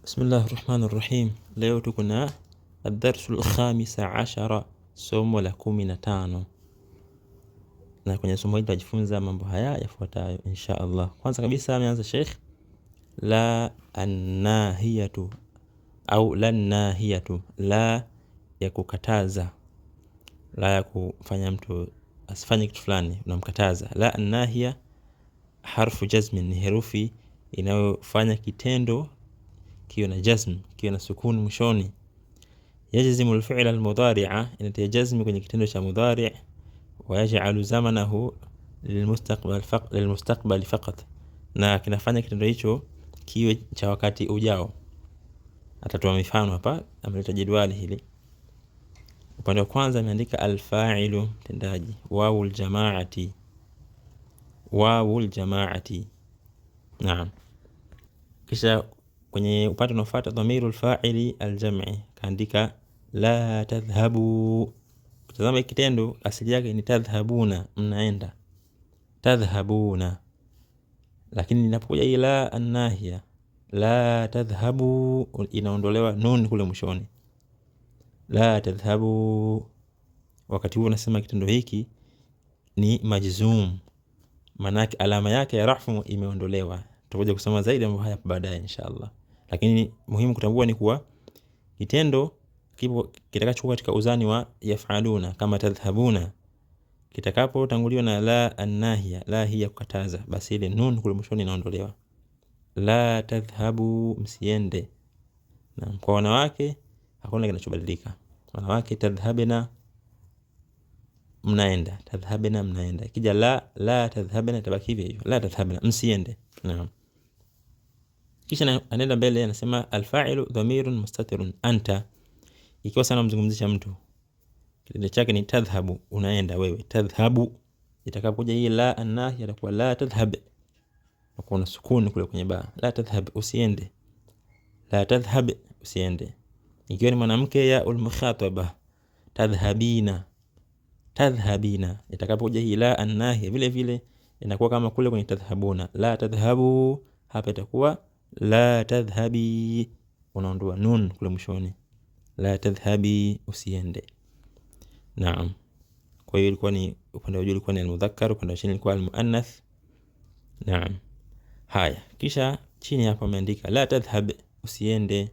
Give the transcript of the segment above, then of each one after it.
Bismillahir Rahmanir Rahim. Leo tuko na ad-darsul khamisa ashara, somo la 15. Na kwenye somo hili tutajifunza mambo haya yafuatayo insha Allah. Kwanza kabisa ameanza Sheikh la an-nahiyatu au la nahiyatu, la ya kukataza, la ya kufanya mtu asifanye kitu fulani unamkataza. La an-nahiya harfu jazmin, ni herufi inayofanya kitendo kiwe na jazm, kiwe na sukun mwishoni. Yajzimu al-fi'la al-mudari'a, inatia jazm kwenye kitendo cha mudari', wa yaj'alu zamanahu lilmustaqbal faqat, na kinafanya kitendo hicho kiwe cha wakati ujao. Atatoa mifano hapa, ameleta jedwali hili. Upande wa kwanza ameandika al-fa'ilu, mtendaji, wawul jama'ati, wawul jama'ati. Naam. Kisha kwenye upande unaofuata dhamirul fa'ili al-jam'i, kaandika la tadhhabu. Tazama kitendo asili yake ni tadhhabuna, mnaenda, tadhhabuna. Lakini inapokuja ila an-nahiya, la tadhhabu, inaondolewa nun kule mwishoni, la tadhhabu. Wakati huo unasema kitendo hiki ni majzum, maana alama yake ya rafu imeondolewa. Tutakuja kusoma zaidi mambo haya baadaye inshallah, lakini muhimu kutambua ni kuwa kitendo kipo kitakachokuwa katika uzani wa yaf'aluna kama tadhhabuna, kitakapo tanguliwa na la an-nahiya, la hiya kukataza, basi ile nun kule mwishoni inaondolewa. La tadhhabu, msiende. Na kwa wanawake hakuna kinachobadilika. Wanawake tadhhabina, mnaenda, tadhhabina, mnaenda. Kija la tadhhabina tabaki hivyo, la tadhhabina, msiende. Naam. Kisha anaenda mbele anasema al-fa'ilu dhamirun mustatirun anta, ikiwa sana mzungumzisha mtu, kitendo chake ni tadhhabu, unaenda wewe, tadhhabu. Itakapokuja hii la an-nahiya itakuwa la tadhhab, na kuna sukun kule kwenye ba, la tadhhab, usiende, la tadhhab, usiende. Ikiwa ni mwanamke ya al-mukhataba, tadhhabina, tadhhabina. Itakapokuja hii la an-nahiya vile vile inakuwa kama kule kwenye tadhhabuna, la tadhhabu, hapa itakuwa la tadhhabi, unaondoa nun kule mwishoni, la tadhhabi, usiende. Naam. Kwa hiyo ilikuwa ni upande wa juu ilikuwa ni al-mudhakkar, upande wa chini ilikuwa al-muannath. Naam. Haya, kisha chini hapa ameandika la tadhhab, usiende.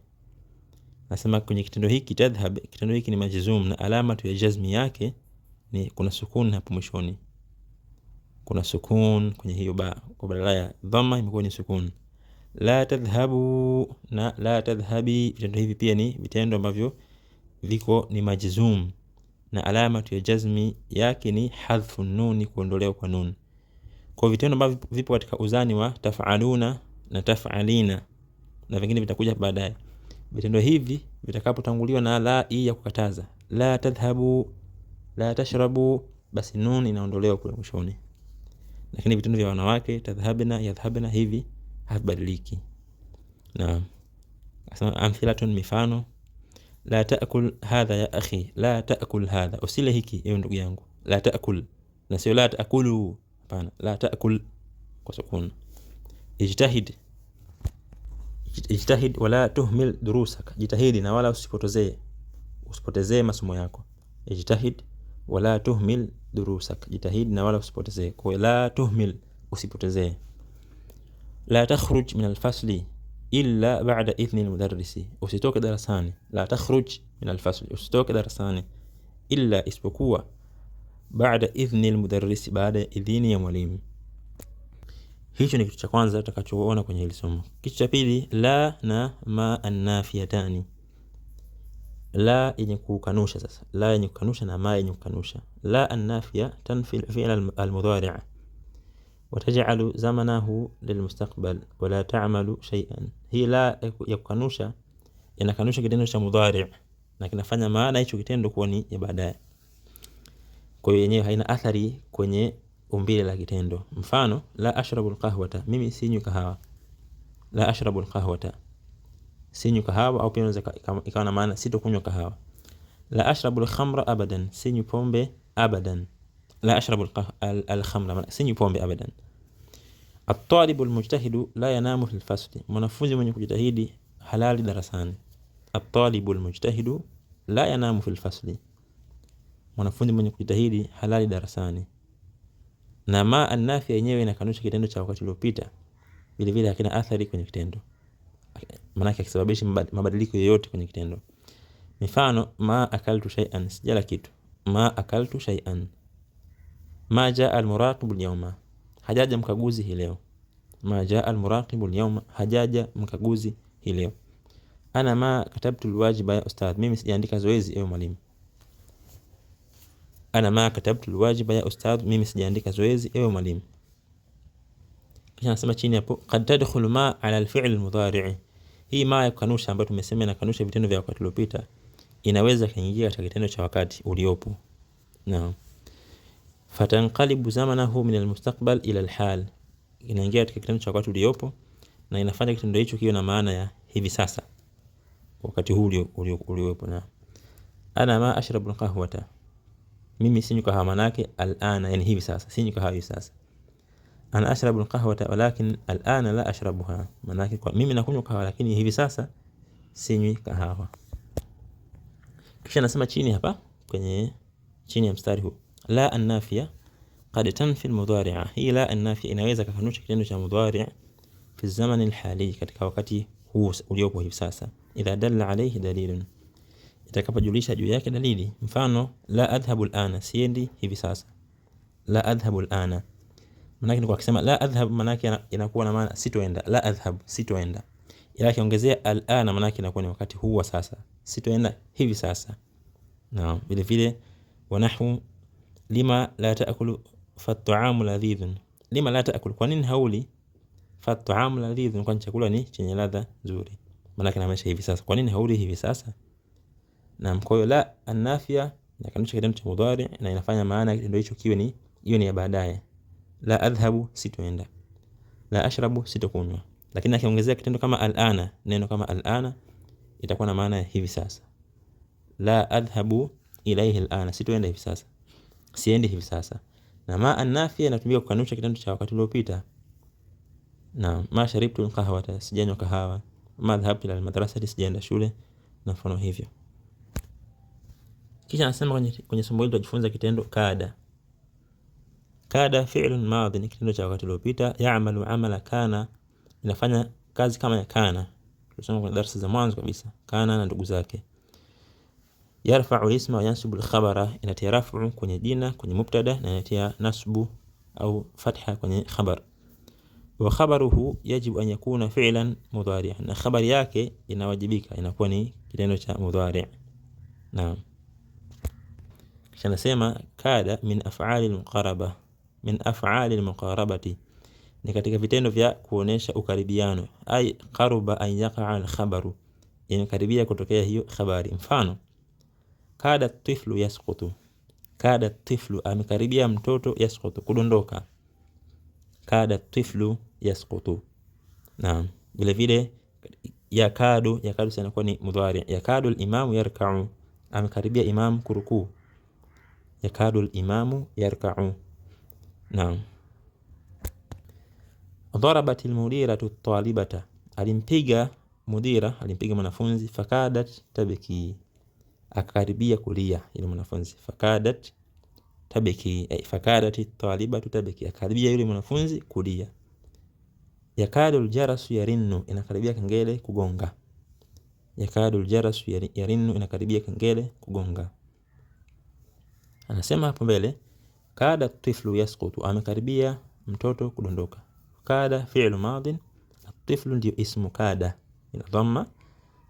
Nasema kwenye kitendo hiki tadhhab, kitendo hiki ni majzum na alama ya jazmi yake ni kuna sukun hapo mwishoni, kuna sukun kwenye hiyo ba, kwa badala ya dhamma imekuwa ni sukun. La tadhhabu na la tadhhabi, vitendo hivi pia ni vitendo ambavyo viko ni majzum na alama ya jazmi yake ni hadhfu nun, kuondolewa kwa nun. Kwa vitendo ambavyo vipo katika uzani wa taf'aluna na taf'alina na vingine vitakuja baadaye, vitendo hivi vitakapotanguliwa na la ya kukataza, la tadhhabu, la tashrabu, basi nun inaondolewa kule mwishoni. Lakini vitendo vya wanawake tadhhabna, yadhhabna, hivi habadiliki. Naam. Asema amthilatun, mifano, la ta'kul hadha ya akhi, la ta'kul hadha, usile hiki ewe ndugu yangu, la ta'kul, na sio la ta'kulu, hapana, la ta'kul kwa sukun. Ijtahid, ijtahid wala tuhmil durusaka, jitahidi na wala usipotezee masomo yako. Ijtahid wala tuhmil durusaka, jitahidi na wala usipotezee. Kwa la tuhmil, usipotezee. La takhruj min al-fasli illa ba'da idhni al-mudarrisi, usitoke darasani. La takhruj min al-fasli, usitoke darasani, illa, isipokuwa, ba'da idhni al-mudarrisi, baada idhini ya mwalimu. Hicho ni kitu cha kwanza tutakachoona kwenye hili somo. Kitu cha pili, la na ma an-nafiyatani, la yenye kukanusha. Sasa la yenye kukanusha na ma yenye kukanusha. La an-nafiya tanfi al-fi'l al-mudari' وتجعل زمنه للمستقبل ولا تعمل شيئا. هي لا ya kukanusha inakanusha kitendo cha mudhari' na kinafanya maana hicho kitendo kuwa ni ya baadaye. Kwa hiyo yenyewe haina athari kwenye umbile la kitendo. Mfano, la ashrabu al-qahwata, mimi sinywi kahawa. La ashrabu al-qahwata, sinywi kahawa, au pia inaweza ikawa na maana sitokunywa kahawa. La ashrabu al-khamra abadan, sinywi pombe abadan. La ashrabu al-khamra, sinywi pombe abadan. At-talibu al-mujtahidu la yanamu fil fasli, mwanafunzi mwenye kujitahidi halali darasani. At-talibu al-mujtahidu la yanamu fil fasli, mwanafunzi mwenye kujitahidi halali darasani. Na ma an-nafiya yenyewe inakanusha kitendo cha wakati uliopita, vile vile hakina athari kwenye kitendo, maana yake akisababishi mabadiliko yoyote kwenye kitendo. Mifano, ma akaltu shay'an, sijala kitu. Ma akaltu shay'an. Ma jaa al-muraqibu al-yawma, hajaja mkaguzi hii leo. Ma jaa al-muraqibu al-yawma, hajaja mkaguzi hii leo. Ana ma katabtu al-wajiba ya ustadh, mimi sijaandika zoezi ewe mwalimu. Ana ma katabtu al-wajiba ya ustadh, mimi sijaandika zoezi ewe mwalimu. Kisha nasema chini hapo, qad tadkhulu ma ala al-fi'l al-mudhari'. Hii ma ya kanusha ambayo tumesema inakanusha vitendo vya wakati uliopita, inaweza kaingia katika kitendo cha wakati uliopo. Naam. Fatanqalibu zamanahu min al-mustaqbal ila al-hal, inaingia katika kitendo cha wakati uliopo na inafanya kitendo hicho kiwe na maana ya hivi sasa, wakati huu uliopo. Na ana ma ashrabu al-qahwata, mimi sinywi kahawa, manake al-ana, yani hivi sasa, sinywi kahawa hivi sasa. Ana ashrabu al-qahwata walakin al-ana la ashrabuha, manake kwa mimi nakunywa kahawa lakini hivi sasa sinywi kahawa. Kisha nasema chini hapa kwenye chini ya mstari huu, la an-nafiya qad tanfi al-mudhari'a. Hii la an-nafiya inaweza kukanusha kitendo cha mudhari' fi zaman al-hali, katika wakati huu uliopo hivi sasa. Idha dalla alayhi dalilun, itakapojulisha juu yake dalili. Mfano, la adhhabu al-ana, siendi hivi sasa. La adhhabu al-ana, maana yake ni kwa kusema la adhhab, maana yake inakuwa na maana sitoenda. La adhhab, sitoenda. Ila kiongezea al-ana, maana yake inakuwa ni wakati huu wa sasa, sitoenda hivi sasa. Naam, vile vile wanahu lima la taakulu fa-ta'amu ladhidhun. Lima la taakulu, kwa nini hauli? Fa-ta'amu ladhidhun, kwa chakula ni chenye ladha nzuri, maana yake inamaanisha hivi sasa. Kwa nini hauli hivi sasa? Naam, kwa hiyo la an-nafiya inakanusha kitendo cha mudhari na inafanya maana kitendo hicho kiwe ni hiyo ni ya baadaye. La adhhabu, sitoenda. La ashrabu, sitokunywa. Lakini akiongezea kitendo kama al-ana, neno kama al-ana, itakuwa na maana ya hivi sasa. La adhhabu ilayhi al-ana, sitoenda hivi sasa, siendi hivi sasa. Na ma an-nafiya inatumika kukanusha kitendo cha wakati uliopita. Na ma sharibtu al-qahwata, sijanywa kahawa. Ma dhahabtu ila al-madrasati, sijaenda shule, na mfano hivyo. Kisha nasema kwenye somo hili tujifunza kitendo kada. Kada fi'lun madhi, ni kitendo cha wakati uliopita. Ya'malu amala kana, inafanya kazi kama ya kana. Tulisoma kwenye darasa za mwanzo kabisa, kana na ndugu zake. Yarfa'u al-isma wa yansibu al-khabara, inatia raf'u kwenye jina, kwenye mubtada, na inatia nasbu au fatha kwenye khabar. Wa khabaruhu yajibu an yakuna fi'lan mudhari'an, na khabari yake inawajibika inakuwa ni kitendo cha mudhari'. Naam. Kisha nasema kada min af'ali al-muqaraba, min af'ali al-muqarabati, ni katika vitendo vya kuonesha ukaribiano. Ay qaruba an yaqa'a al-khabaru, inakaribia kutokea hiyo khabari. Mfano, kada tiflu yasqutu, kada tiflu, amekaribia mtoto, yasqutu, kudondoka. Kada tiflu yasqutu. Naam, vile vile yakadu sana kwa ni mudhari. Yakadu al-imamu yarka'u, amekaribia imam kurukuu. Yakadu al-imamu yarka'u. Naam. Darabat al-mudiratu at-talibata, alimpiga mudira, alimpiga mwanafunzi. Fakadat tabki, akaribia kulia ile mwanafunzi. Fakadat tabki, fakadat at-talibatu tabki, akaribia yule mwanafunzi kulia. Yakadu al-jarasu yarinnu, inakaribia kengele kugonga. Yakadu al-jarasu yarinnu, inakaribia kengele kugonga. Anasema hapo mbele, kada tiflu yasqutu, amekaribia mtoto kudondoka. Kada fi'lu madin, at-tiflu ndio ismu kada, ina dhamma,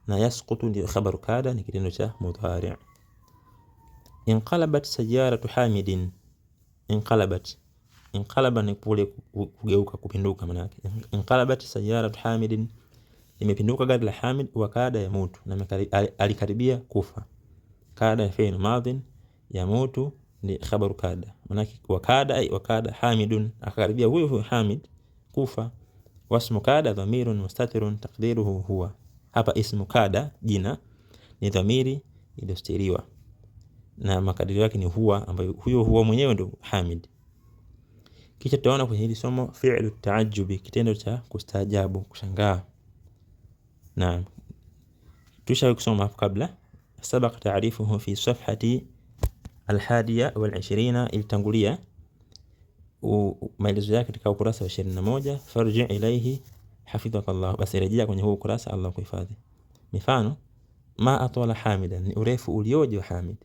na yasqutu ndio khabaru kada, ni kitendo cha mudhari'. Inqalabat sayyaratu Hamidin, inqalabat, inqalaba ni kule kugeuka, kupinduka maana yake. Inqalabat sayyaratu Hamidin, imepinduka gari la Hamid. Wa kada yamutu, na alikaribia kufa. Kada fi'lu madin, yamutu ni khabaru kada, maana yake wa kada Hamidun, akaribia huyo Hamid kufa. Wasmu kada dhamirun mustatirun taqdiruhu huwa, hapa ismu kada jina ni dhamiri iliyostiriwa na makadirio yake ni huwa, ambayo huyo huwa mwenyewe ndo Hamid. Kisha tutaona kwenye hili somo fi'lu ta'ajjubi, kitendo cha kustaajabu, kushangaa. Na Tushawahi kusoma hapo kabla, sabaq ta'rifuhu fi safhati al-hadiya wal-20, ilitangulia maelezo yake katika ukurasa wa 21. Farji ilayhi hafidhakallah, basi rejea kwenye huu ukurasa, Allah kuhifadhi. Mifano: ma atwala hamidan, ni urefu ulioje wa Hamid.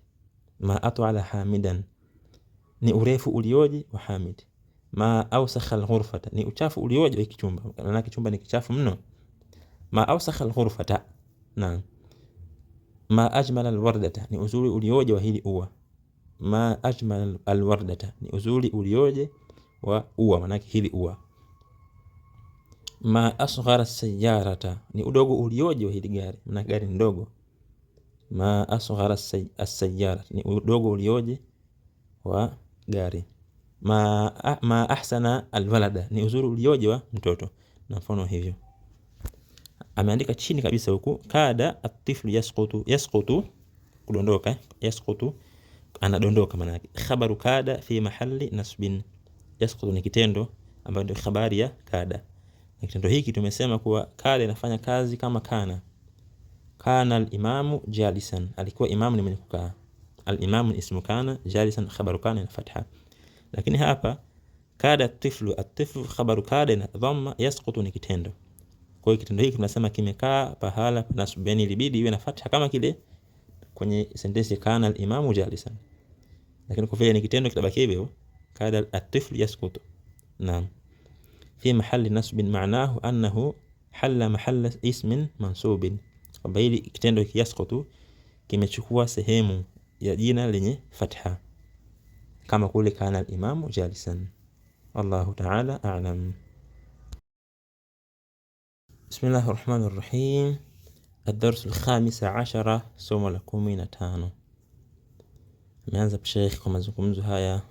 Ma atwala hamidan, ni urefu ulioje wa Hamid. Ma awsakha al-ghurfata, ni uchafu ulioje wa kichumba, maana kichumba ni kichafu mno. Ma awsakha al-ghurfata, naam. Ma ajmala al-wardata, ni uzuri ulioje wa hili ua. Ma ajmala al-wardata, ni uzuri ulioje wa ua, maana hili ua. Ma asghara as-sayyarata, ni udogo ulioje wa hili gari, maana gari ndogo. Ma asghara as-sayyarata, ni udogo ulioje wa gari. Ma ahsana al-walada, ni uzuri ulioje wa mtoto, na mfano hivyo. Ameandika chini kabisa huku, kada at-tiflu yasqutu, yasqutu kudondoka, yasqutu anadondoka, maana yake khabaru kada fi mahalli nasbin. Yasqutu ni kitendo ambacho ndio habari ya kada. Na kitendo hiki tumesema kuwa kada inafanya kazi kama kana. Kana al-imamu jalisan, alikuwa imamu ni mwenye kukaa. Al-imamu ni ismu kana, jalisan khabaru kana na fatha. Lakini hapa kada at-tiflu, at-tiflu khabaru kada na dhamma, yasqutu ni kitendo. Kwa hiyo kitendo hiki tunasema kimekaa pahala pa nasb, yani ilibidi iwe na fatha kama kile kwenye sentensi kana al-imamu jalisan. Lakini kwa vile ni kitendo kitabaki hivyo, kada at-tiflu yasqutu. Naam. Fi mahalli nasbin, maanahu annahu halla mahalla ismin mansubin, kwamba hili kitendo yasqutu kimechukua sehemu ya jina lenye fatha kama kule kana al-imamu jalisan. Wallahu ta'ala a'lam. Bismillahir Rahmanir Rahim. الدرس الخامس عشر, somo la 15. Ameanza Sheikh kwa mazungumzo haya.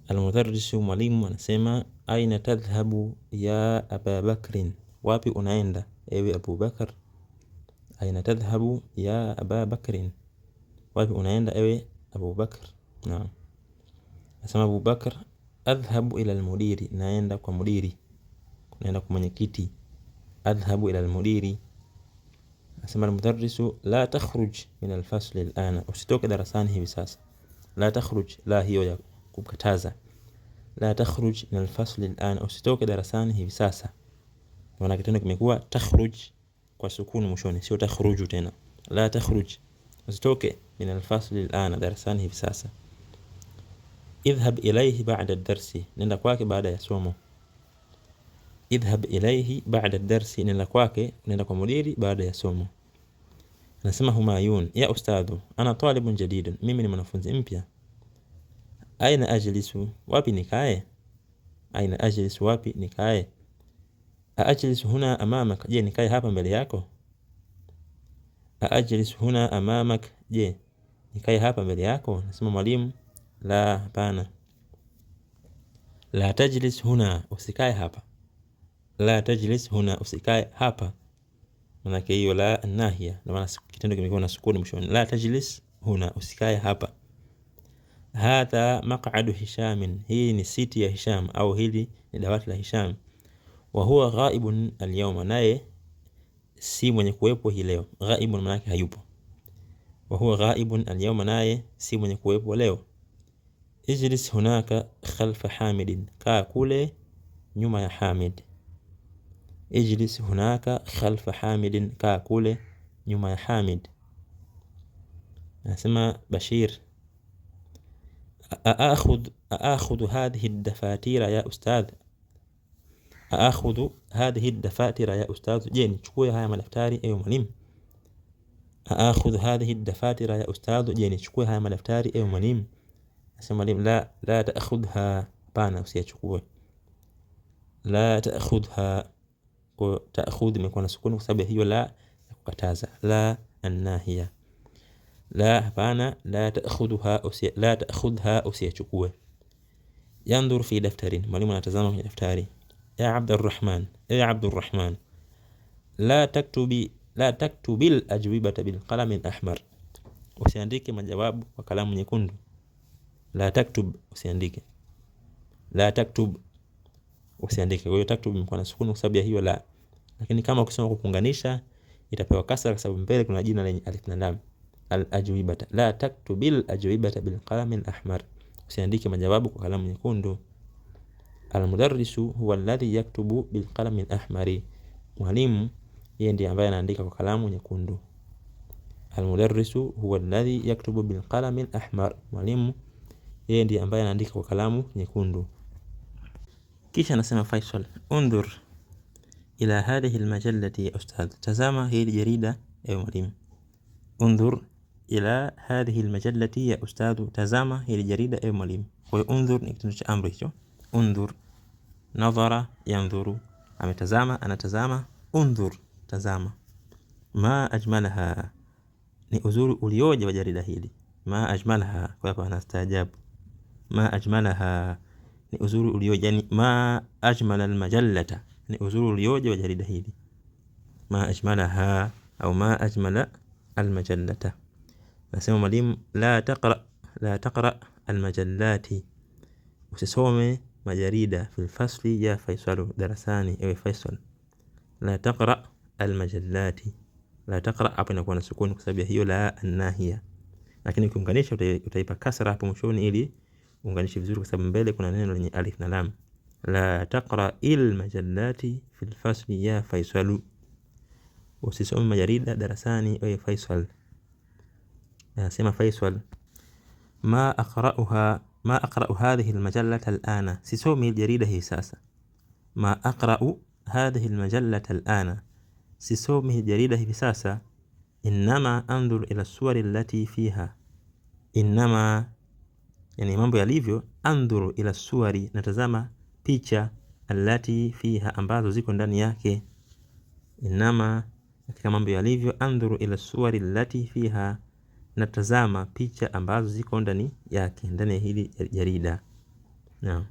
Al-mudarrisu, mwalimu, anasema aina tadhhabu ya Aba Bakrin, wapi unaenda ewe Abu Bakar. Aina tadhhabu ya Aba Bakrin, wapi unaenda ewe Abu Bakar. Naam. Anasema Abu Bakar, adhhabu ila al-mudiri, naenda kwa mudiri, naenda kwa mwenyekiti. Adhhabu ila al-mudiri. Anasema al-mudarrisu, la takhruj min al-fasl al-ana, usitoke darasani hivi sasa. La takhruj, la hiyo ya kukataza. La takhruj min al-fasl al-ana, usitoke darasani hivi sasa. Maana kitendo kimekuwa takhruj kwa sukuni mwishoni, sio takhruju tena. La takhruj, usitoke min al-fasl al-ana, darasani hivi sasa. Idhhab ilayhi ba'da ad-darsi, nenda kwake baada ya somo. Idhhab ilayhi ba'da ad-darsi, nenda kwake, nenda kwa mudiri baada ya somo. Anasema Humayun, ya ustadhu, ana talibun jadidun, mimi ni mwanafunzi mpya. Aina ajlisu, wapi nikae. Aina ajlisu, wapi nikae. Ajlisu huna amamak, je nikae hapa mbele yako. Ajlisu huna amamak, je nikae hapa mbele yako. Anasema mwalimu, la, hapana. La tajlis huna, usikae hapa. La tajlis huna, usikae hapa. Maana hiyo la nahia, na maana kitendo kimekuwa na sukuni mwishoni. La tajlis huna, usikae hapa. Hadha maq'adu Hisham, hii ni siti ya Hisham, au hili ni dawati la Hisham. Wa huwa ghaibun al-yawma, naye si mwenye kuwepo hii leo. Ghaibun maana yake hayupo. Wa huwa ghaibun al-yawma, naye si mwenye kuwepo leo. Ijlis hunaka khalfa Hamidin, kaa kule nyuma ya Hamid. Ijlis hunaka khalfa Hamidin, kaa kule nyuma ya Hamid. Anasema Bashir, aakhudhu hadhihi ad-dafatira ya ustadh. Aakhudhu hadhihi ad-dafatira ya ustadh, je nichukue haya madaftari ewe mwalimu. Aakhudhu hadhihi ad-dafatira ya ustadh, je nichukue haya madaftari ewe mwalimu. Anasema mwalimu, la ta'khudha, hapana usiyachukue. La ta'khudha, kwa ta'khudh imekuwa na sukuni kwa sababu hiyo la ya kukataza. La an-nahiya, la, hapana. La ta'khudha, usiyachukue. Yanzur fi daftarin, mwalimu anatazama kwenye daftari. Ya Abdurrahman, ya Abdurrahman, la taktubil ajwibata bil qalam al-ahmar, usiandike majawabu kwa kalamu nyekundu. La taktub, usiandike. La taktub, usiandike. Kwa hiyo taktub imekuwa na sukuni kwa sababu ya hiyo la. Lakini kama ukisema kuunganisha itapewa kasra kwa sababu mbele kuna jina lenye alif na lam. Al-ajwibata, la taktubil ajwibata bil qalam al-ahmar, usiandike majawabu kwa kalamu nyekundu. Al-mudarrisu huwa alladhi yaktubu bil qalam al-ahmari, mwalimu yeye ndiye ambaye anaandika kwa kalamu nyekundu. Al-mudarrisu huwa alladhi yaktubu bil qalam al-ahmar, mwalimu yeye ndiye ambaye anaandika kwa kalamu nyekundu. Kisha anasema Faisal, undhur ila hadhihi al-majallati ya ustadh, tazama hili jarida ewe mwalimu. Undhur ila hadhihi al-majallati ya ustadh, tazama hili jarida ewe mwalimu. Kwa hiyo undhur ni kitendo cha amri hicho. Undhur, nadhara yanzuru, ametazama anatazama. Undhur, tazama. Ma ajmalaha, ni uzuri ulioje wa jarida hili. Ma ajmalaha, kwa hapa anastaajabu. Ma ajmalaha, ni uzuri ulioje, yani ma ajmala al-majallata, ni uzuri ulioje wa jarida hili. Ma ajmalaha au ma ajmala al-majallata. Nasema mwalimu, la taqra al-majallati, usisome majarida fil fasli ya Faisalu, darasani ewe Faisal. La taqra al-majallati, la taqra hapo inakuwa na sukuni kwa sababu hiyo la an-nahiya, lakini ukiunganisha utaipa kasra hapo mwishoni ili unganishe vizuri kwa sababu mbele kuna neno lenye alif na lam. La taqra al-majallati fil fasli ya Faisalu, usisome majarida darasani ewe Faisal. Nasema Faisal, ma aqra'u hadhihi al-majallata al-ana, sisomi al-jarida hii sasa. Ma aqra'u hadhihi al-majallata al-ana, sisomi al-jarida hivi sasa. Innama anzur ila as-suwari allati fiha, innama yani mambo yalivyo, anzur ila as-suwari, natazama picha, allati fiha, ambazo ziko ndani yake. Innama, katika mambo yalivyo, anzur ila as-suwari allati fiha, natazama picha ambazo ziko ndani yake, ndani ya hili jarida. Naam.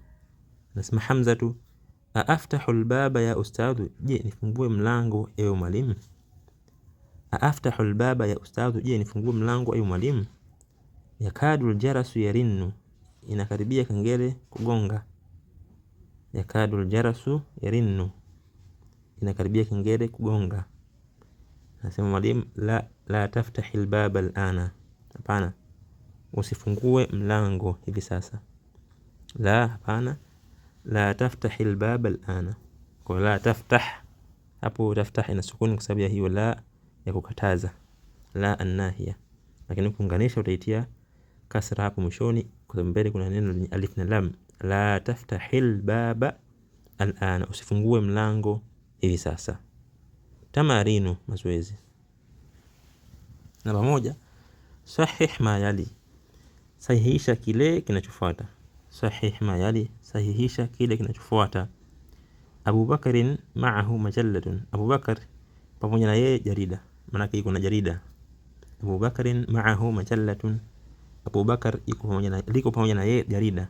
Nasema Hamzatu, aftahu al-baba ya ustadhu, je nifungue mlango ewe mwalimu. Aftahu al-baba ya ustadhu, je nifungue mlango ewe mwalimu. Yakadu al-jarasu yarinnu, inakaribia kengele kugonga. Yakadu al-jarasu yarinnu, inakaribia kengele kugonga. Nasema mwalimu, la taftahi al-baba al-ana, hapana, usifungue mlango hivi sasa. La, hapana, la taftahi al-baba al-ana. Kwa la taftah hapo, taftah ina sukuni kwa sababu ya hiyo la ya kukataza, la an-nahiya, lakini kuunganisha utaitia kasra hapo mwishoni kwa sababu mbele kuna neno lenye alif na lam. La taftahi al-baba al-ana, usifungue mlango hivi sasa. Tamarinu, mazoezi. Namba 1, sahih ma yali, sahihisha kile kinachofuata. Sahih ma yali, sahihisha kile kinachofuata. Abu Bakarin ma'ahu majallatun, Abu Bakar pamoja na yeye jarida, maana yake iko na jarida. Abu Bakarin ma'ahu majallatun, Abu Bakar liko pamoja na yeye jarida.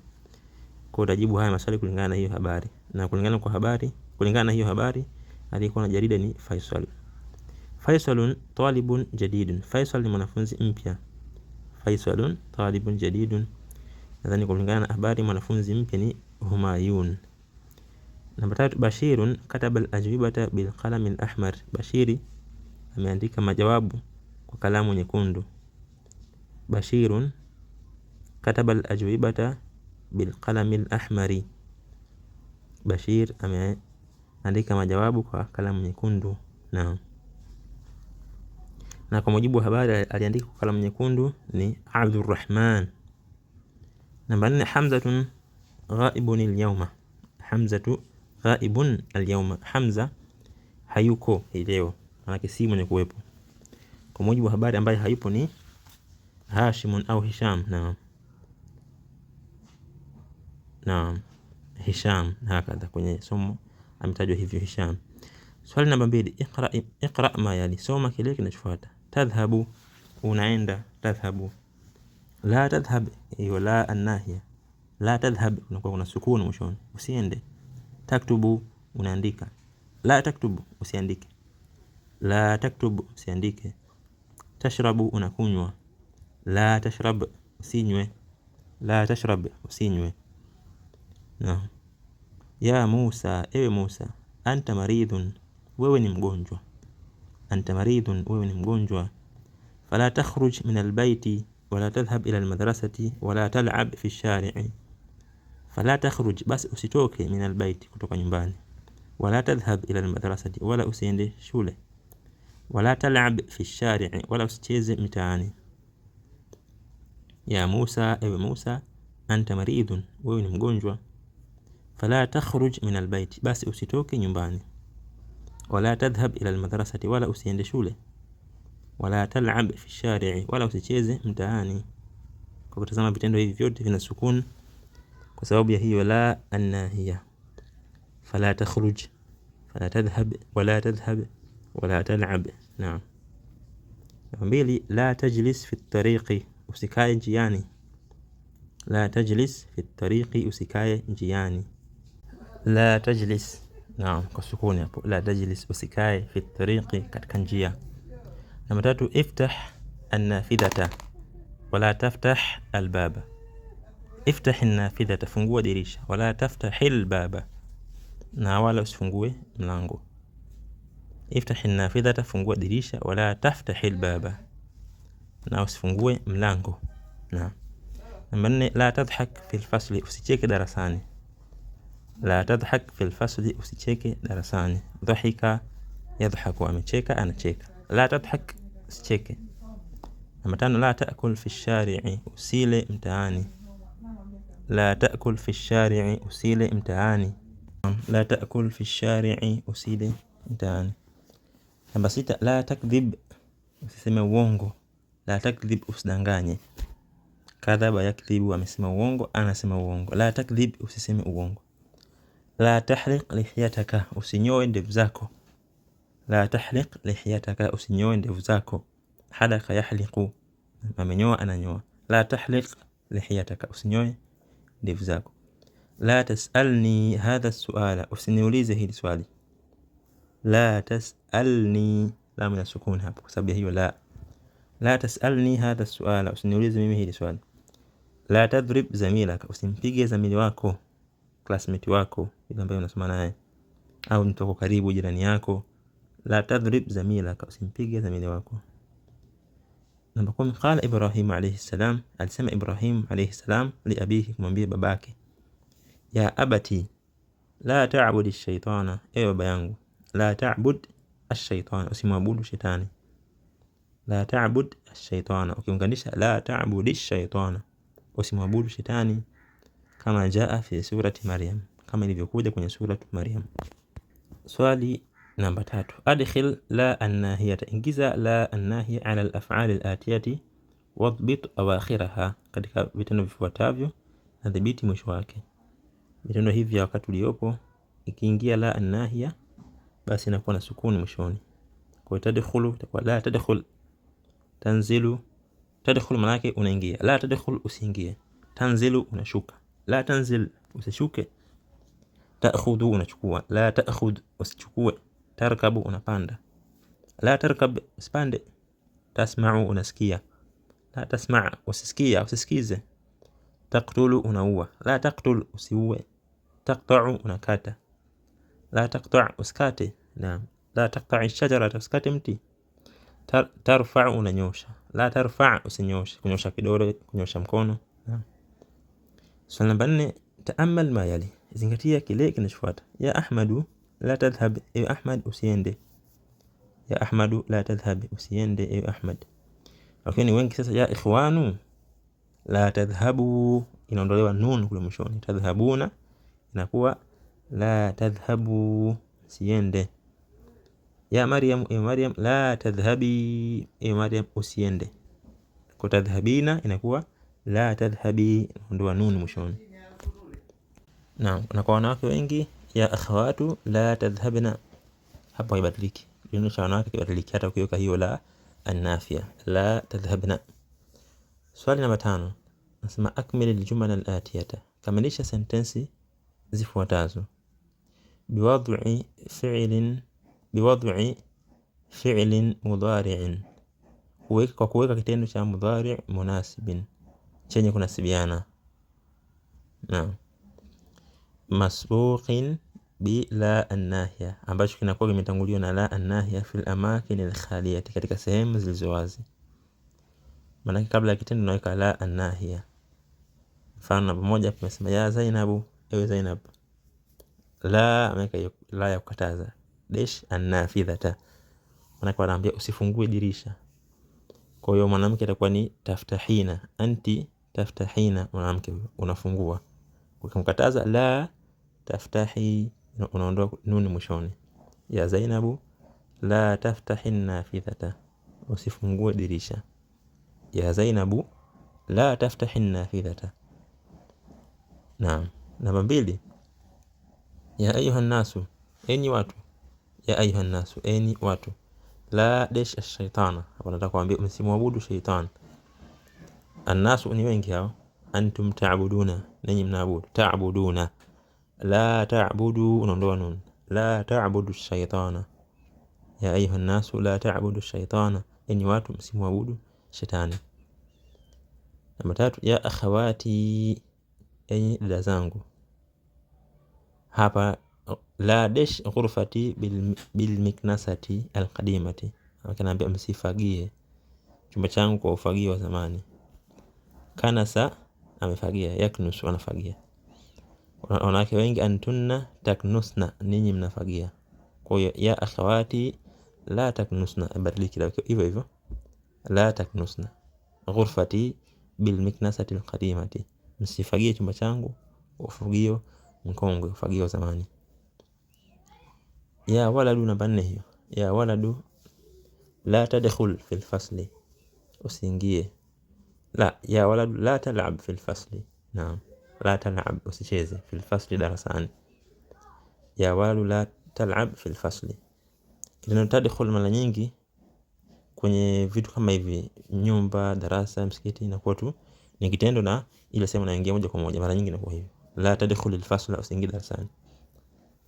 Kwa utajibu haya maswali kulingana na hiyo habari, na kulingana na hiyo habari alikuwa na jarida ni Faisal. Faisalun talibun jadidun, Faisal ni mwanafunzi mpya. Faisalun talibun jadidun, nadhani kulingana na habari mwanafunzi mpya ni Humayun. Namba 3, Bashirun kataba al-ajwibata bil qalam al-ahmar, Bashiri ameandika majawabu kwa kalamu nyekundu. Bashirun kataba al-ajwibata bil qalam al-ahmari, Bashir ameandika majawabu kwa kalamu nyekundu. Na kwa mujibu wa habari aliandika kwa kalamu nyekundu ni Abdurrahman. Namba 4, Hamzatun ghaibun al-yawma, Hamzatu ghaibun al-yawma, Hamza hayuko leo, maana si mwenye kuwepo. Kwa mujibu wa habari ambaye hayupo ni Hashimun au Hisham. Naam, Hisham, hakadha kwenye somo ametajwa hivyo Hisham. Swali namba 2, iqra ma yali, soma kile kinachofuata. Tadhhabu, unaenda. Tadhhabu, la tadhhab, hiyo la an-nahiya. La tadhhab kuna sukuni mwishoni, usiende. Taktubu, unaandika. La taktubu, usiandike. La taktubu, usiandike. Tashrabu, unakunywa. La tashrab, usinywe. La tashrab, usinywe. Ya Musa, ewe Musa, anta maridhun, wewe ni mgonjwa. anta maridun, wewe ni mgonjwa. Fala takhruj min albayti wala tadhhab ila almadrasati wala tal'ab fi ash-shari'i. Fala takhruj, basi usitoke, min albayti, kutoka nyumbani, wala tadhhab ila almadrasati, wala usiende shule, wala tal'ab fi ash-shari'i, wala usicheze mitaani. Ya Musa, ewe Musa, anta maridun, wewe ni mgonjwa. Fala takhruj min albayti, basi usitoke nyumbani, wala tadhhab ila almadrasati, wala usiende shule, wala tal'ab fi ash-shari'i, wala usicheze mtaani. Kwa kutazama vitendo hivi vyote vina sukun kwa sababu ya hiyo la an-nahiya. Fala takhruj, fala tadhhab, wala tadhhab, wala tal'ab. Naam. Mbili, la tajlis fi at-tariqi, usikae njiani. La tajlis fi at-tariqi, usikae njiani. La tajlis, naam, kwa sukuni hapo. La tajlis, usikae, fi at-tariqi, katika njia. Namba tatu, iftah an-nafidhata wala taftah al-baba. Iftah an-nafidhata, fungua dirisha, wala taftahil baba, na wala usifungue mlango. Iftah an-nafidhata, fungua dirisha, wala taftahil baba, na usifungue mlango. Naam. Namba nne, la tadhhak fi al-fasli, usicheke darasani. La tadhhak fi al-fasli, usicheke darasani. Dhahika yadhaku, amecheka, anacheka. La tadhhak, usicheke. Namba tano, la ta'kul fi ash-shari'i, usile mtaani. La ta'kul fi ash-shari'i, usile mtaani. La ta'kul fi ash-shari'i, usile mtaani. Namba sita, la takdhib, usiseme uongo. La takdhib, usidanganye. Kadhaba yakdhibu, amesema uongo, anasema uongo. La takdhib, usiseme uongo. La tahliq lihiyataka, usinyoe ndevu zako. La tahliq lihiyataka, usinyoe ndevu zako. Halaka yahliqu, amenyoa, ananyoa. La tahliq lihiyataka, usinyoe ndevu zako. La tas'alni hadha as-su'ala, usiniulize hili swali. La tas'alni, la mina sukun hapo kwa sababu ya hiyo la. La tas'alni hadha as-su'ala, usiniulize mimi hili swali. La tadrib zamilaka, usimpige zamili wako, classmate wako, yule ambaye unasoma naye au mtu wako karibu, jirani yako. La tadrib zamilaka, usimpige zamili wako. Namba 10, qala Ibrahim alayhi salam, alisema Ibrahim alayhi salam li abihi, kumwambia babake, ya abati la ta'bud ash-shaytana, ewe baba yangu, la ta'bud ash-shaytana, usimwabudu shetani. La ta'bud ash-shaytana, ukiunganisha la ta'bud ash-shaytana, usimwabudu shetani, kama jaa fi surati Maryam, kama ilivyokuja kwenye surati Maryam. Swali namba 3, adkhil la an-nahiyata, ingiza la an-nahiya ala al-af'al al-atiyati wadbit awakhiraha, katika vitendo vifuatavyo na dhibiti mwisho wake. Vitendo hivi wakati uliopo ikiingia la an-nahiya basi inakuwa na sukuni mwishoni. Kwa tadkhulu itakuwa la tadkhul. Tanzilu, tadkhul maana yake unaingia. La tadkhul, usiingie. Tanzilu, unashuka. La tanzil, usishuke. Ta'khudhu, unachukua. La ta'khudh, usichukue. Tarkabu, unapanda. La tarkab, usipande. Tasma'u, unasikia. La tasma', usisikia, usisikize. Taqtulu, unaua. La taqtul, usiue. Taqta'u, unakata. La taqta', usikate. Naam. La taqta'i ash-shajara, usikate mti. Tarfa'u, unanyosha. La tarfa', usinyoshe, kunyosha kidole, kunyosha mkono. Naam. Swali namba 4, ta'ammal ma yali, zingatia kile kinachofuata. Ya Ahmadu la tadhhab, ewe Ahmad, usiende. Ya Ahmadu la tadhhab, usiende, ewe Ahmad. Lakini wengi sasa, ya ikhwanu la tadhhabu, inaondolewa nun kule mwishoni. Tadhhabuna inakuwa la tadhhabu, usiende. Ya Maryam, ewe Maryam, la tadhhabi, ewe Maryam, usiende. Kwa tadhhabina inakuwa la tadhhabi, inaondolewa nun mwishoni. Naam, na kwa wanawake wengi, ya akhawatu la tadhhabna, hapo haibadiliki. Inaonyesha wanawake kibadiliki hata ukiweka hiyo la an-nafiya, la tadhhabna. Swali namba 5, nasema akmil al-jumla al-atiyata, kamilisha sentensi zifuatazo. Biwad'i fi'lin mudhari'in, kwa kuweka kitendo cha mudhari' munasibin, chenye kunasibiana. Naam. Masbuqin bi la an-nahiya, ambacho kinakuwa kimetanguliwa na la an-nahiya fil amakin al-khaliyati, katika sehemu zilizo wazi. Maana kabla ya kitendo unaweka la an-nahiya. Mfano namba moja tumesema ya Zainabu, ewe Zainab. La ameweka la ya kukataza. Dash an-nafidhata, maana kwa anaambia usifungue dirisha. Kwa hiyo mwanamke atakuwa ni taftahina, anti taftahina, mwanamke unafungua. Ukimkataza la taftahi, unaondoa nuni mwishoni. Ya Zainabu la taftahin nafidhata, usifungue dirisha. Ya Zainabu la taftahin nafidhata. Naam. Namba 2, ya ayuha nasu, enyi watu. Ya ayuha nasu, enyi watu. La dash ash-shaytana, hapo nataka kuambia msimwabudu shaytan. An-nasu ni wengi hao. Antum ta'buduna, ninyi mnaabudu. Ta'buduna, la ta'budu, unaondoa nun. La ta'budu ash-shaytana. Ya ayuha nasu la ta'budu ash-shaytana, enyi watu msimwabudu shetani. Namba 3, ya akhawati, enyi dada zangu. Hapa la dash ghurfati bil miknasati al-qadimati, akaniambia msifagie chumba changu kwa ufagio wa zamani. Kanasa amefagia, yaknus anafagia. Wanawake wengi antunna taknusna, ninyi mnafagia. Kwa hiyo ya akhawati la taknusna, badiliki hivyo hivyo. La taknusna ghurfati bil miknasati al-qadimati, msifagie chumba changu ufagio mkongwe, ufagio wa zamani. Ya waladu, namba 4 hiyo. Ya waladu la tadkhul fil fasli, usiingie. La ya waladu la tal'ab fil fasli. Naam, la tal'ab, usicheze fil fasli, darasani. Ya waladu la tal'ab fil fasli. Neno tadkhul mara nyingi kwenye vitu kama hivi, nyumba, darasa, msikiti, inakuwa tu ni kitendo na ile sehemu inaingia moja kwa moja, mara nyingi inakuwa hivyo. La tadkhul al fasla, usiingie darasani.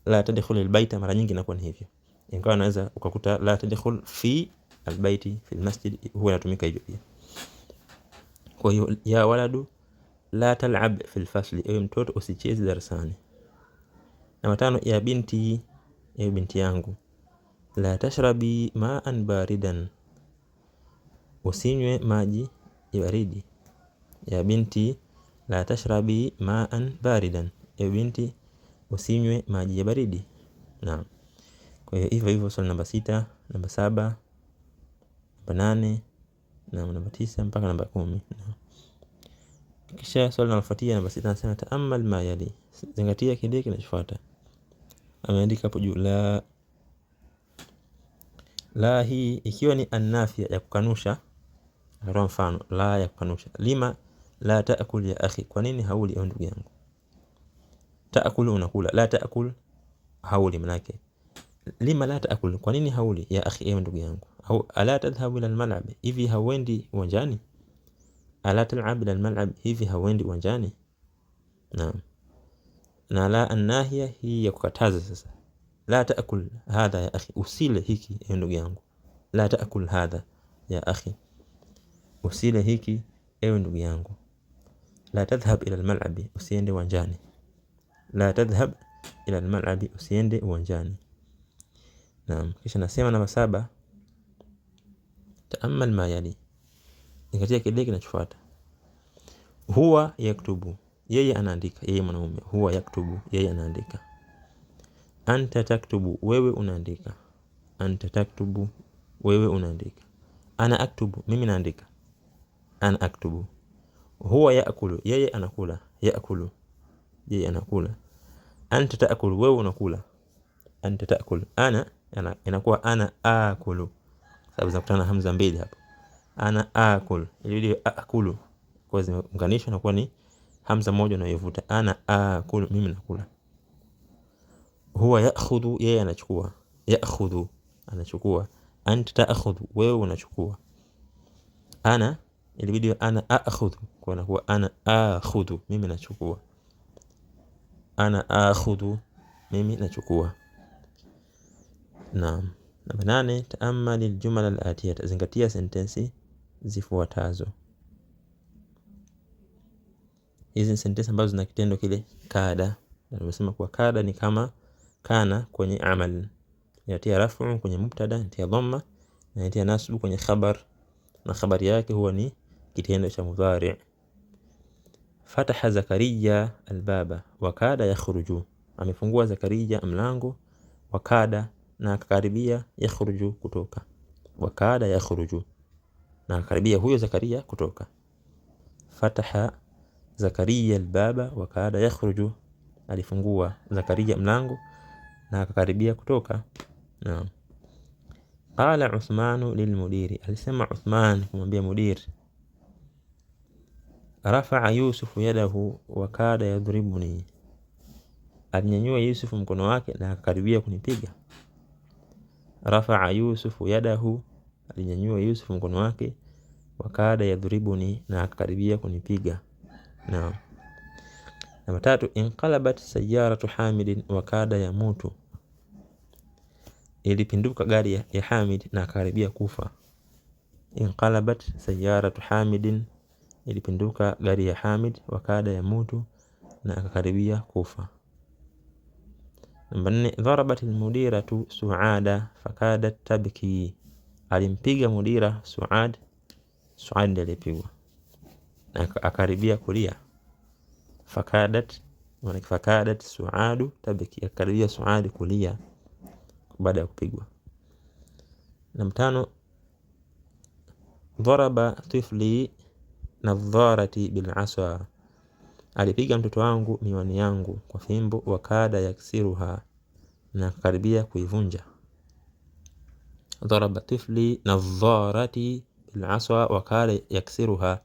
La tadkhul al baita, mara nyingi inakuwa ni hivyo. Ingawa unaweza ukakuta la tadkhul fi al baiti fi al masjid, huwa inatumika hivyo pia. Kwa hiyo ya waladu la tal'ab fil fasli, ewe mtoto usicheze darasani. Namba 5, ya binti, ewe binti yangu. La tashrabi ma'an baridan, usinywe maji ya baridi. Ya binti la tashrabi ma'an baridan, ewe binti usinywe maji ya baridi. Naam. Kwa hiyo hivyo hivyo swali namba 6, namba 7, namba 8 na namba 9 mpaka namba 10. Kisha swali linalofuatia namba 6 nasema ta'ammal ma yali, zingatia kile kinachofuata. Ameandika hapo juu la. La hii ikiwa ni an-nafia, ya kukanusha. Kwa mfano la ya kukanusha, lima la taakul ya akhi, kwa nini hauli ewe ndugu yangu. Taakul unakula, la taakul hauli, manake lima la taakul, kwa nini hauli ya akhi ewe ndugu yangu. Au ala tadhhabu ila al-mal'ab, hivi hauendi uwanjani. Ala tal'ab ila al-mal'ab, hivi hauendi uwanjani. Naam. Na la an-nahiya hii ya kukataza sasa. La taakul hadha ya akhi, usile hiki ewe ndugu yangu. La taakul hadha ya akhi, usile hiki ewe ndugu yangu. La tadhhab ila al-mal'ab, usiende uwanjani. La tadhhab ila al-mal'ab, usiende uwanjani. Naam. Kisha nasema namba 7, ta'ammal ma yali, zingatia kile kinachofuata. Huwa yaktubu, yeye anaandika, yeye mwanaume. Huwa yaktubu, yeye anaandika. Anta taktubu, wewe unaandika. Anta taktubu, wewe unaandika. Ana aktubu, mimi naandika. Ana aktubu. Huwa yaakulu, yeye anakula. Yaakulu, yeye anakula. Anta taakulu, wewe unakula. Anta taakulu. Ana inakuwa ana akulu, sababu zinakutana hamza mbili hapo. Ana akulu, ili akulu kwa zimeunganishwa na kuwa ni hamza moja unayovuta. Ana akulu, mimi nakula. Huwa yaakhudhu, yeye anachukua. Yaakhudhu, anachukua. Anta taakhudhu, wewe unachukua. Ana ilibidi ana aakhudhu, kwa inakuwa ana aakhudhu, mimi nachukua. Ana aakhudhu, mimi nachukua. Naam. Namba 8, ta'ammal al-jumal al-atiyah, zingatia sentensi zifuatazo. Hizi sentensi ambazo zina kitendo kile kada. Na tumesema kuwa kada ni kama kana kwenye amal, yatia rafu kwenye mubtada, yatia dhamma na yatia nasbu kwenye khabar, na khabari yake huwa ni kitendo cha mudhari'. Fataha Zakaria albaba wa kada yakhruju, amefungua Zakaria mlango, wa kada na akakaribia, yakhruju kutoka, wa kada yakhruju na akakaribia huyo Zakaria kutoka. Fataha Zakaria albaba wa kada yakhruju, alifungua Zakaria mlango na akakaribia kutoka. Naam. Qala Uthmanu lilmudiri, alisema Uthman kumwambia mudir, rafa'a Yusufu yadahu wa kada yadhribuni, alinyanyua Yusufu mkono wake na akakaribia kunipiga. Rafa'a Yusufu yadahu, alinyanyua Yusufu mkono wake, wa kada yadhribuni na akakaribia kunipiga. Naam. Namba 3, inqalabat sayyaratu Hamid wa kada yamutu, ilipinduka gari ya Hamid na akakaribia kufa. Inqalabat sayyaratu Hamid, ilipinduka gari ya Hamid, wa kada yamutu na akakaribia kufa. Namba 4, dharabat almudiratu Suada fakadat tabki, alimpiga mudira Suad, Suad ndiye alipigwa na akaribia kulia. Fakadat, maana fakadat Suadu tabki, akaribia Suad kulia baada ya kupigwa. Namba 5, dharaba tifli nadharati bil aswa, alipiga mtoto wangu miwani yangu kwa fimbo, wa kada yaksiruha na akaribia kuivunja. Dharaba tifli nadharati bil aswa wa kada yaksiruha,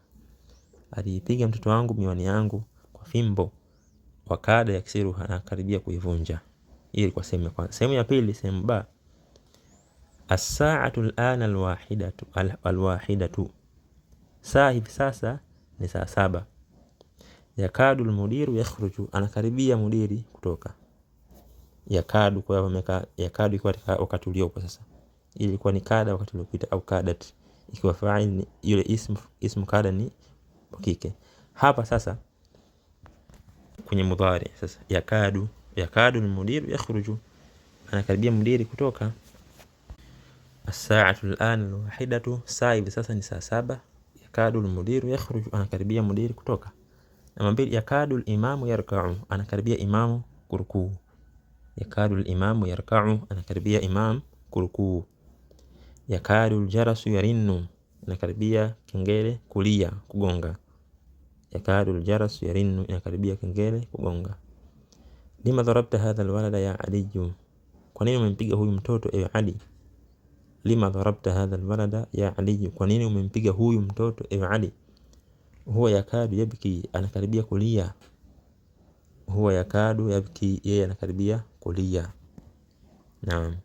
alipiga mtoto wangu miwani yangu kwa fimbo, wa kada yaksiruha na akaribia kuivunja. Hii ilikuwa sehemu ya kwanza. Sehemu ya pili, sehemu ba, as-sa'atu al-ana al-wahidatu, saa hivi sasa ni saa 7. Yakadu al-mudiru yakhruju, anakaribia mudiri kutoka. Yakadu kwa wameka yakadu kwa wakati uliopo sasa, ili ilikuwa ni kada wakati uliopita, au kadat ikiwa fa'il yule ismu kada ni kike. Hapa sasa kwenye mudhari sasa, yakadu al-mudiru yakhruju, anakaribia mudiri kutoka. As-sa'atu al-ana al-wahidatu, saa hivi sasa ni saa 7. Yakadu al-mudiru yakhruju, anakaribia mudiri kutoka. Namba 2, yakadu al-imamu yarka'u, anakaribia imamu kurukuu. Yakadu al-imamu yarka'u, anakaribia imam kurukuu. Yakadu al-jarasu yarinnu, anakaribia kengele kulia, kugonga. Yakadu al-jarasu yarinnu, anakaribia kengele kugonga. Lima dharabta hadha al-walada ya Ali, kwa nini umempiga huyu mtoto ewe Ali? Lima dharabta hadha al-walada ya Ali, kwa nini umempiga huyu mtoto ewe Ali? Huwa yakadu yabki, anakaribia kulia. Huwa yakadu yabki, yeye anakaribia kulia. Naam.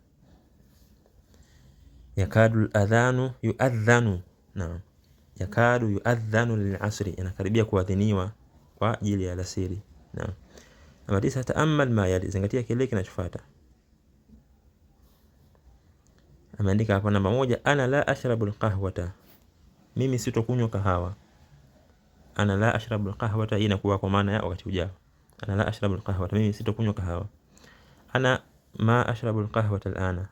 Yakadu al-adhanu yuadhanu, naam, yakadu yuadhanu lil-asri, anakaribia kuadhiniwa kwa ajili ya alasiri. Naam. Namba 9, ta'ammal ma yali, zingatia kile kinachofuata. Ameandika hapa namba 1, ana la ashrabu al-qahwata, mimi sitokunywa kahawa. Ana la ashrabu al-qahwata, hii inakuwa kwa maana ya wakati ujao. Ana la ashrabu al-qahwata, mimi sitokunywa kahawa. Ana ma ashrabu al-qahwata al-ana,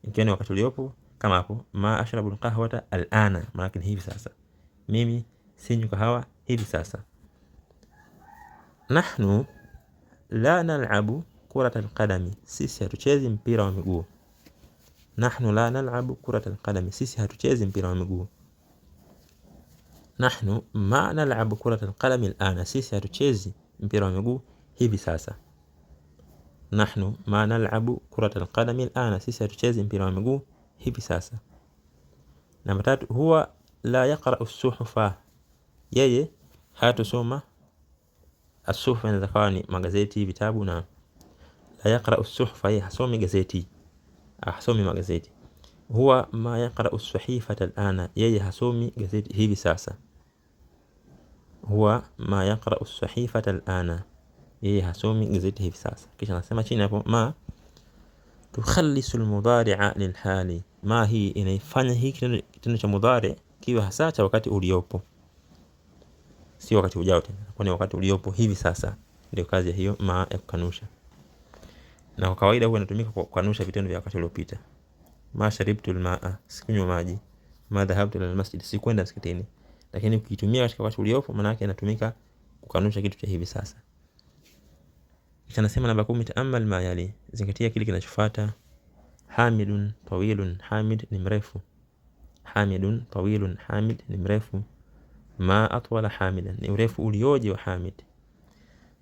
ikiwa ni wakati uliopo kama hapo, ma ashrabu al-qahwata al-ana, maana ni hivi sasa, mimi sinywi kahawa hivi sasa. Nahnu la nal'abu kurata al-qadami, sisi hatuchezi mpira wa miguu. Nahnu la nal'abu kurata al-qadami, sisi hatuchezi mpira wa miguu. Nahnu ma nal'abu kurata al-qadami al-ana, sisi hatuchezi mpira wa miguu hivi sasa. Nahnu ma nal'abu kurata al-qadami al-ana, sisi hatuchezi mpira wa miguu hivi sasa. Namba 3, huwa la yaqra'u as-suhufa, yeye hatusoma. As-suhufa inaweza kuwa ni magazeti, vitabu, na la yaqra'u as-suhufa, yeye hasomi gazeti, hasomi magazeti. Huwa ma yaqra'u as-sahifata al-ana, yeye hasomi gazeti hivi sasa. Huwa ma yaqra'u as-sahifata al-ana, yeye hasomi gazeti hivi sasa. Kisha nasema chini hapo, ma tukhallisu al-mudari'a lil-hali, ma hii inaifanya hiki kitendo cha mudhari kiwe hasa cha wakati uliopo, si wakati ujao tena, kwani wakati uliopo hivi sasa ndio kazi ya hiyo ma ya kukanusha. na kwa kawaida huwa inatumika kukanusha vitendo vya wakati uliopita. Ma sharibtu almaa, sikunywa maji. Ma dhahabtu ila almasjid, sikwenda msikitini. Lakini ukitumia katika wakati uliopo maana yake inatumika kukanusha kitu cha hivi sasa. Kisha nasema namba 10, taamal ma yali, zingatia kile kinachofuata. Hamidun tawilun, hamid ni mrefu. Hamidun tawilun, hamid ni mrefu. Ma atwala hamidan, ni urefu ulioje wa hamid.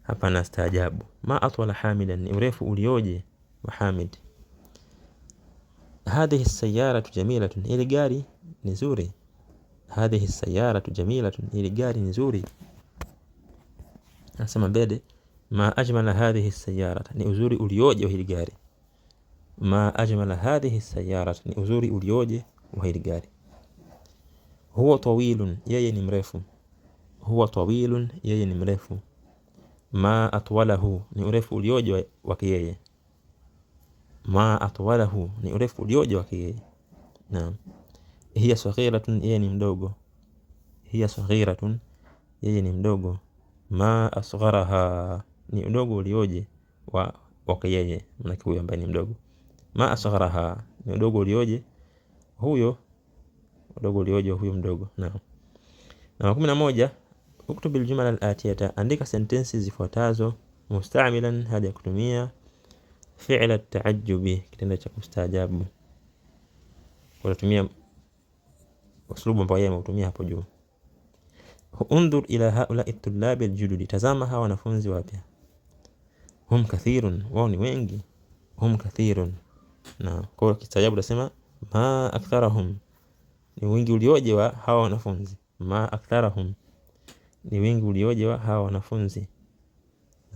Hapa nastaajabu. Ma atwala hamidan, ni urefu ulioje wa hamid. Hadhihi as-sayyaratu jamilatun, ile gari ni nzuri. Hadhihi as-sayyaratu jamilatun, ile gari ni nzuri. Nasema bede, ma ajmala hadhihi as-sayyarata, ni uzuri ulioje wa hili gari. Ma ajmala hadhihi as-sayyarata, ni uzuri ulioje wa hili gari. Huwa tawilun, yeye ni mrefu. Huwa tawilun, yeye ni mrefu. Ma atwalahu, ni urefu ulioje wake yeye. Ma atwalahu, ni urefu ulioje wake yeye. Naam. Hiya saghiratun, yeye ni mdogo. Hiya saghiratun, yeye ni mdogo. Ma asgharaha, ni udogo ulioje wake yeye, maana huyo ambaye ni mdogo. Ma asgharaha, ni udogo ulioje huyo, udogo ulioje huyo mdogo. Naam. Na 11, uktub aljumla alatiyata, andika sentences zifuatazo musta'milan, hadi ya kutumia fi'l at-ta'ajjubi, kitendo cha kustaajabu. Unatumia uslubu ambao yeye ameutumia hapo juu. Undhur ila haula at-tullab al-judud, tazama hawa wanafunzi wapya. Hum kathirun, wao ni wengi. Hum kathirun. Na kwa kistaajabu tunasema ma aktharahum, ni wingi ulioje wa hawa wanafunzi. Ma aktharahum, ni wingi ulioje wa hawa wanafunzi.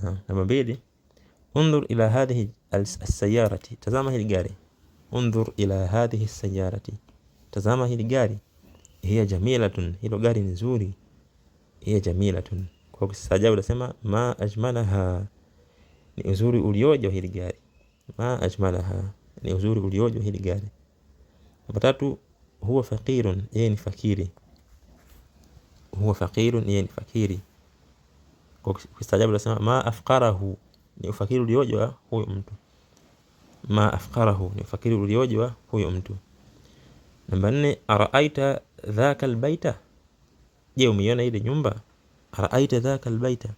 Namba 2, undhur ila hadhihi as-sayyarati, tazama hili gari. Undhur ila hadhihi as-sayyarati, tazama hili gari. Hiya jamilatun, hilo gari ni nzuri. Hiya jamilatun. Kwa kistaajabu tunasema ma ajmalaha, ni uzuri ulioje wa hili gari. Ma ajmalaha, ni uzuri ulioje wa hili gari. Namba 3, huwa faqirun, yeye ni fakiri. Huwa faqirun, yeye ni fakiri. Kwa kistaajabu tunasema ma afqarahu, ni ufakiri ulioje wa huyo mtu. Ma afqarahu, ni ufakiri ulioje wa huyo mtu. Namba 4, araaita dhaka albayta, je umeiona ile nyumba. Araaita dhaka albayta,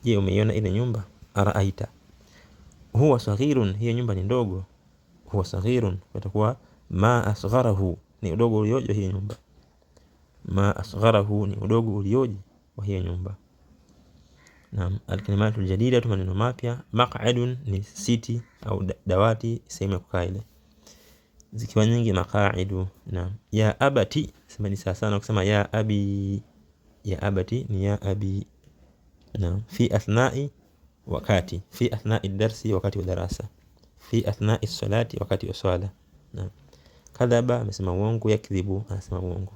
je umeiona ile nyumba. Araaita. Huwa saghirun, hiyo nyumba ni ndogo. Huwa saghirun, itakuwa ma asgharahu, ni udogo ulioje hiyo nyumba. Ma asgharahu, ni udogo ulioje wa hiyo nyumba. Naam. Alkalimatu aljadida, maneno mapya. Maq'adun, ni siti au dawati, sehemu ya kukaa ile. Zikiwa nyingi maqa'idu. Naam. Ya abati, sema ni sawa sana kusema ya abi. Ya abati ni ya abi. Naam. Fi athna'i, wakati. Fi athna'i darsi, wakati wa darasa. Fi athna'i salati, wakati wa swala. Naam. Kadhaba, amesema uongo. Yakdhibu, anasema uongo.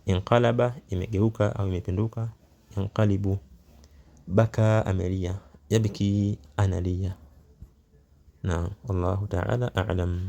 Inqalaba, imegeuka au imepinduka. Inqalibu. Baka, amelia. Yabki, analia. Naam. Wallahu ta'ala a'lam.